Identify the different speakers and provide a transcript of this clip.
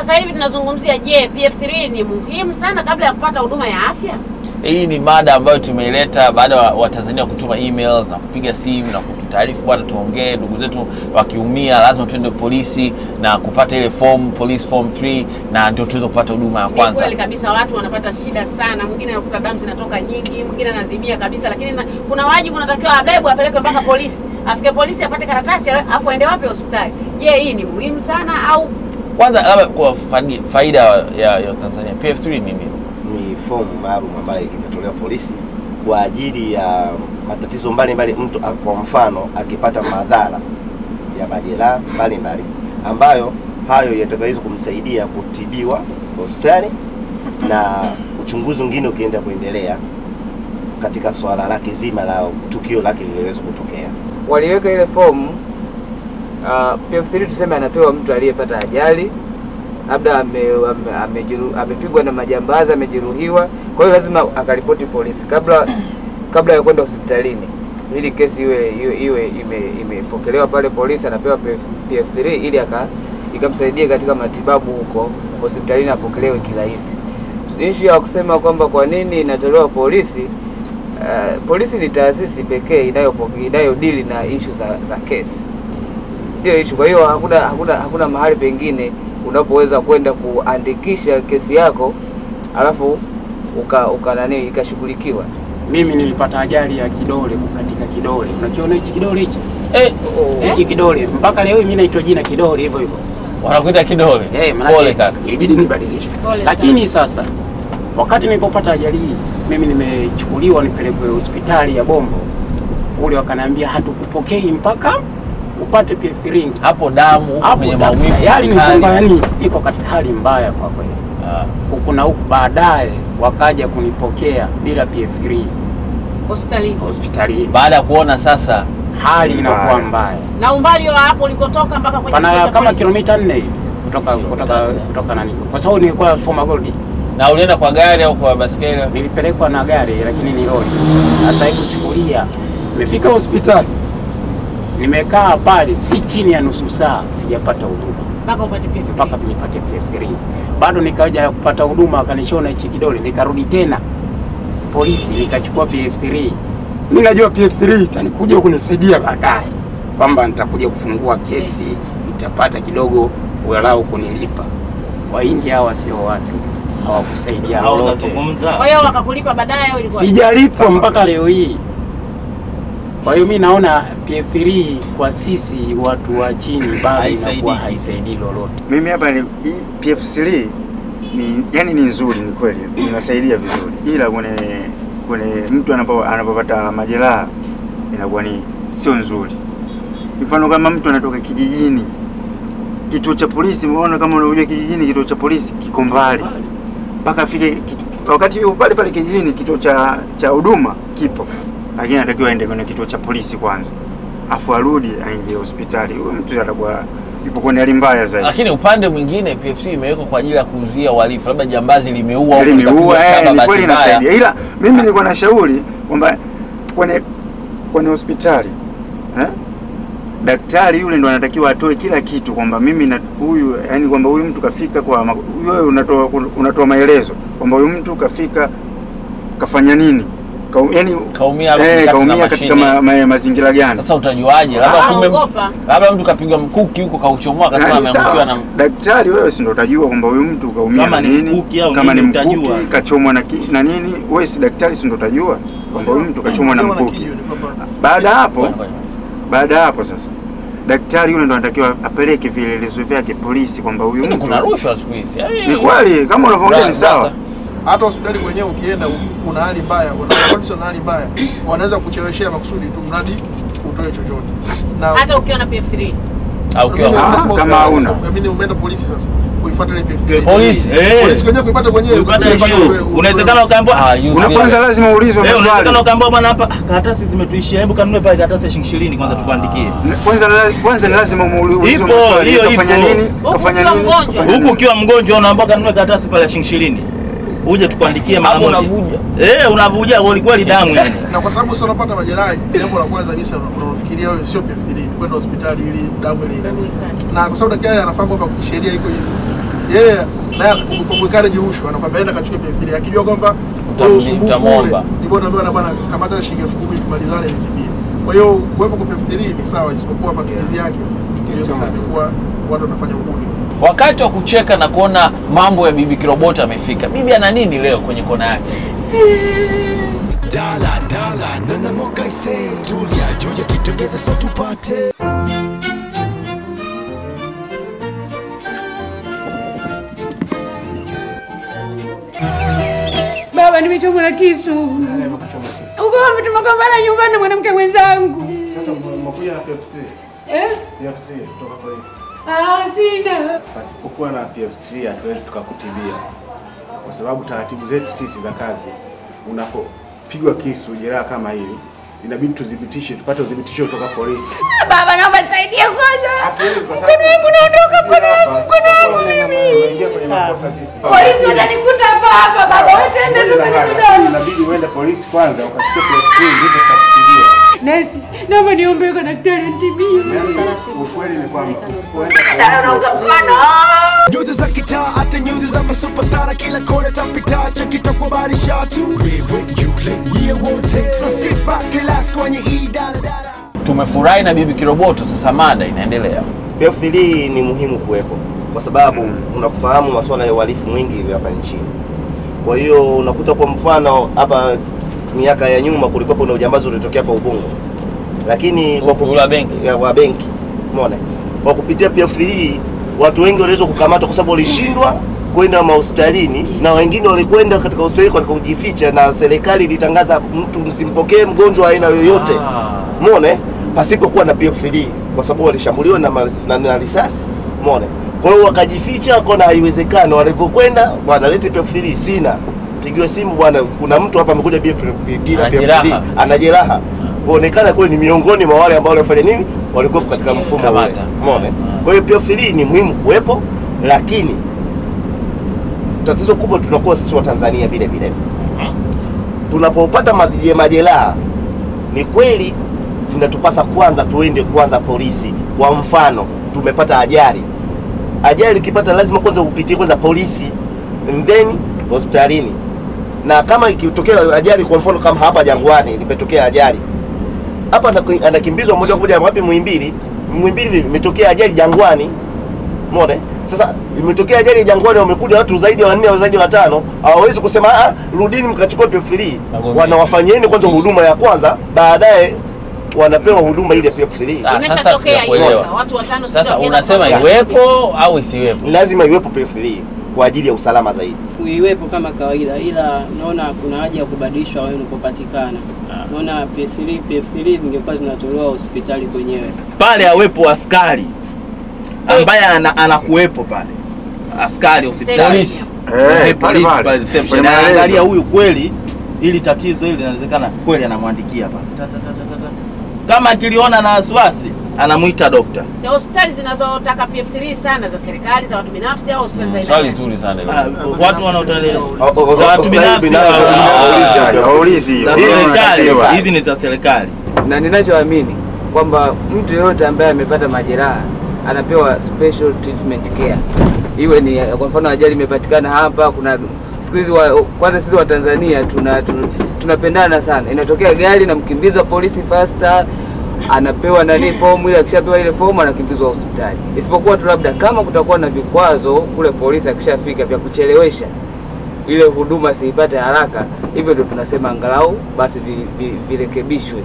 Speaker 1: sasa hivi tunazungumzia, je, PF3 ni muhimu sana kabla ya kupata huduma ya afya?
Speaker 2: Hii ni mada ambayo tumeileta baada wa Tanzania kutuma emails na kupiga simu na kututaarifu, bwana tuongee, ndugu zetu wakiumia lazima tuende polisi na kupata ile police form 3 na ndio tuweze kupata huduma ya kwanza.
Speaker 1: Ni kweli kabisa, watu wanapata shida sana, mwingine anakuta damu zinatoka nyingi, mwingine anazimia kabisa, lakini kuna wajibu unatakiwa abebwe apelekwe mpaka polisi. Afike polisi apate karatasi afu aende wapi? Hospitali. Je, hii ni muhimu sana au?
Speaker 2: Kwanza labda kwa faida ya Tanzania, PF3 ni nini?
Speaker 3: Ni fomu maalum ambayo inatolewa polisi kwa ajili ya matatizo mbalimbali. Mtu kwa mfano akipata madhara ya majeraha mbalimbali ambayo hayo yatakayoweza kumsaidia kutibiwa hospitali na uchunguzi mwingine ukienda kuendelea katika swala lake zima la tukio lake lililoweza kutokea.
Speaker 4: Waliweka ile fomu PF3 tuseme anapewa mtu aliyepata ajali, labda amepigwa na majambazi, amejeruhiwa, kwa hiyo lazima akaripoti polisi kabla ya kwenda hospitalini. Ili kesi iwe imepokelewa pale polisi, anapewa PF3 ili ikamsaidia katika matibabu huko hospitalini, apokelewe kirahisi. Issue ya kusema kwamba kwa nini inatolewa polisi, polisi ni taasisi pekee inayodili na issue za kesi. Ndio issue. Kwa hiyo hakuna mahali pengine unapoweza kwenda kuandikisha kesi yako alafu ikashughulikiwa.
Speaker 5: Mimi nilipata ajali ya kidole, katika kidole. Unakiona hichi kidole hichi? Hichi kidole. Mpaka leo mimi naitwa jina kidole hivyo hivyo.
Speaker 2: Wanakuita kidole?
Speaker 5: Pole kaka. Ilibidi nibadilishe. Lakini sasa wakati nilipopata ajali hii, mimi nimechukuliwa nipelekwe hospitali ya Bombo. Kule wakaniambia hatukupokei mpaka upate PF3.
Speaker 2: Hapo damu huko kwenye maumivu.
Speaker 5: Yaani ni kwamba niko katika hali mbaya kwa kweli. Huku na huku, baadaye wakaja kunipokea bila PF3 hospitali.
Speaker 2: Baada ya kuona sasa
Speaker 5: hali inakuwa mbaya.
Speaker 1: Na umbali wa hapo ulikotoka mpaka kwenye
Speaker 5: kama kilomita 4 kutoka nani? Kwa sababu nilikuwa Former Gold.
Speaker 2: Na ulienda kwa gari au kwa basikeli?
Speaker 5: Nilipelekwa na gari lakini ni lori. Sasa hivi kuchukulia, nimefika hospitali. Nimekaa pale si chini ya nusu saa sijapata huduma. Mpaka nipate PF3. Bado nikaja kupata huduma, akanishona hichi kidole, nikarudi tena polisi nikachukua PF3. Mimi najua PF3 itanikuja kunisaidia baadaye, kwamba nitakuja kufungua kesi, nitapata kidogo walau kunilipa. Waindi hawa sio watu, hawakusaidia lolote.
Speaker 1: Kwa hiyo wakakulipa baadaye au ilikuwa?
Speaker 5: Sijalipwa mpaka leo hii. Kwa hiyo mimi naona PF3 kwa sisi watu wa chini bado inakuwa haisaidii lolote.
Speaker 6: Mimi hapa ni PF3 ni nzuri, ni kweli inasaidia vizuri, ila kwenye mtu anapopata majeraha inakuwa ni sio nzuri. Mfano kama mtu anatoka kijijini, kituo cha polisi, unaona kama unajua kijijini kituo cha polisi kiko mbali, mpaka afike wakati pale kijijini kituo cha huduma kipo, lakini anatakiwa aende kwenye kituo cha polisi kwanza afu arudi aingie hospitali. Huyo mtu atakuwa yupo kwenye hali mbaya zaidi.
Speaker 2: Lakini upande mwingine PF3 imewekwa kwa ajili ya kuzuia uhalifu, labda jambazi limeua
Speaker 6: au ni kweli inasaidia. Ila mimi nilikuwa na shauri kwamba kwenye hospitali daktari yule ndo anatakiwa atoe kila kitu, kwamba mimi na huyu, yani kwamba huyu mtu kafika, kwa wewe unatoa maelezo kwamba huyu mtu kafika kafanya nini, yani kaumia katika mazingira gani.
Speaker 2: Sasa utajuaje? Labda mtu kapigwa mkuki huko kauchomoa akasema ameangukiwa na
Speaker 6: daktari. Wewe si ndio utajua kwamba huyu mtu kaumia na nini, kama ni mkuki kachomwa na nini. Wewe si daktari, si ndio utajua kwamba huyu mtu kachomwa na mkuki. Baada hapo sasa daktari yule ndo anatakiwa apeleke vielelezo vyake polisi kwamba huyu mtu
Speaker 2: kuna rushwa siku hizi.
Speaker 6: Ni kweli kama unavyoongea ni sawa.
Speaker 7: Hata hospitali kwenyewe ukienda kuna hali mbaya, una hali mbaya, wanaweza kucheleweshea makusudi tu mradi utoe chochote.
Speaker 1: Na hata ukiona PF3
Speaker 2: au
Speaker 6: kama hauna,
Speaker 7: mimi umeenda polisi sasa kuifuata ile PF3.
Speaker 2: Polisi
Speaker 7: kwenyewe kuipata kwenyewe
Speaker 8: unawezekana ukaambiwa
Speaker 6: kwanza lazima uulizwe maswali.
Speaker 8: Unawezekana ukaambiwa bwana, hapa karatasi zimetuishia, hebu kanunue pale karatasi ya shilingi 20 kwanza tukuandikie.
Speaker 6: Kwanza ni lazima uulizwe maswali. Kafanya nini?
Speaker 8: Huku ukiwa mgonjwa unaambiwa kanunue karatasi pale ya shilingi 20. Uje tukuandikie mara moja.
Speaker 2: Unavuja.
Speaker 8: Unavuja kweli damu yani.
Speaker 7: Na kwa sababu sasa unapata majeraha, jambo la kwanza kabisa unafikiria wewe sio PF3, kwenda hospitali ili damu ile nani. Na kwa sababu daktari anafahamu kwamba sheria iko hivi. yeye naye kwa kuikana rushwa anakwambia enda kachukue PF3 akijua kwamba
Speaker 2: utamwomba.
Speaker 7: Ndipo naambiwa na bwana kamata shilingi 10,000 tumalizane nitibie. Kwa hiyo kuwepo kwa PF3 ni sawa, isipokuwa matumizi yake ndio sasa kwa watu wanafanya uhuni.
Speaker 2: Wakati wa kucheka na kuona mambo ya Bibi Kiroboti amefika. Bibi ana nini leo kwenye kona yake?
Speaker 9: Dala nana moka ise tulia joja kitogeza so tupate.
Speaker 10: Baba, nimechomwa na kisu. Uko wapi? Tumegombana nyumbani na mwanamke mwenzangu.
Speaker 11: Sasa mnakuja na PF3? PF3 kutoka polisi.
Speaker 10: Sina.
Speaker 11: Pasipokuwa na PF3 hatuwezi tukakutibia. Kwa sababu taratibu zetu sisi za kazi, unapopigwa kisu jeraha kama hili, inabidi tudhibitishe, tupate udhibitisho kutoka polisi.
Speaker 10: Baba, naomba nisaidie kwanza.
Speaker 11: Hatuwezi kwa sababu
Speaker 10: mkono wangu unaondoka, mkono wangu mimi.
Speaker 11: Unaingia kwenye makosa sisi.
Speaker 10: Polisi watanikuta hapa baba, wewe tena tukakutana.
Speaker 11: Inabidi uende polisi kwanza ukachukue PF3 ndipo tutakutibia.
Speaker 10: Nesi, naomba niombe kwa daktari nitibie.
Speaker 11: Ukweli ni kwamba usipoenda
Speaker 9: Nyuzi za kitaa hata nyuzi za masuperstar kila kona tapita chakita kwa barisha tu. Wewe yule yeye wote so sit back relax kwenye idara.
Speaker 2: Tumefurahi na Bibi Kiroboti, sasa mada inaendelea.
Speaker 3: PF3 ni muhimu kuwepo kwa sababu unakufahamu masuala ya uhalifu mwingi hapa nchini. Kwa hiyo unakuta kwa mfano hapa miaka ya nyuma kulikuwa na ujambazi ulitokea hapa Ubungo. Lakini kwa
Speaker 2: kupitia
Speaker 3: benki, umeona? Kwa kupitia PF3 watu wengi waliweza kukamatwa kwa sababu walishindwa kwenda hospitalini na wengine walikwenda katika hospitali kwa kujificha, na serikali ilitangaza mtu msimpokee mgonjwa aina yoyote. Umeona? Pasipokuwa na PF3 kwa sababu walishambuliwa na risasi. Umeona? Kwa hiyo wakajificha, kona haiwezekani. Walivyokwenda bwana lete PF3 sina. Pigiwa simu bwana kuna mtu hapa amekuja bila PF3 ana jeraha. Kuonekana kule ni miongoni mwa wale ambao walifanya nini? Walikuwa katika mfumo ule. Umeona? Kwa hiyo PF3 ni muhimu kuwepo, lakini tatizo kubwa tunakuwa sisi wa Tanzania vile vile. Tunapopata majeraha ni kweli tunatupasa kwanza tuende kwanza polisi. Kwa mfano tumepata ajali. Ajali ikipata lazima kwanza upitie kwanza polisi and then hospitalini. Na kama ikitokea ajali kwa mfano kama hapa Jangwani limetokea ajali. Hapa anakimbizwa moja kwa moja wapi Muhimbili. Muhimbili imetokea ajali Jangwani. Umeona? Sasa imetokea ajali Jangwani wamekuja watu zaidi ya 4 au zaidi ya 5, hawawezi kusema rudini mkachukua PF3. Wanawafanyeni kwanza huduma ya kwanza, baadaye wanapewa huduma ile ya PF3.
Speaker 1: Imeshatokea hiyo watu 5
Speaker 2: Sasa unasema iwepo au isiwepo?
Speaker 3: Lazima iwepo PF3 kwa ajili ya usalama zaidi.
Speaker 12: Iwepo kama kawaida, ila naona kuna haja ya kubadilishwa wewe unapopatikana. Naona PF3 zingekuwa zinatolewa hospitali kwenyewe.
Speaker 8: Pale awepo askari ambaye anakuepo pale. Askari hospitali. Polisi pale reception. Angalia huyu kweli ili tatizo hili linawezekana kweli anamwandikia pale. Kama akiliona na wasiwasi anamuita dokta.
Speaker 1: Ni hospitali zinazotaka PF3 sana za serikali, za watu binafsi au hospitali za aina.
Speaker 2: Swali nzuri sana hilo.
Speaker 8: Watu wanaotolea za watu binafsi
Speaker 6: haulizi.
Speaker 8: Hizi ni za serikali.
Speaker 4: Na ninachoamini kwamba mtu yote ambaye amepata majeraha anapewa special treatment care. Iwe ni kwa mfano ajali imepatikana hapa, kuna siku hizi kwanza sisi wa Tanzania tunapendana sana. Inatokea gari na mkimbiza polisi faster, anapewa fomu ile, akishapewa ile fomu anakimbizwa hospitali. Isipokuwa tu labda kama kutakuwa na vikwazo kule polisi akishafika vya kuchelewesha ile huduma siipate haraka, hivyo ndio tunasema angalau basi virekebishwe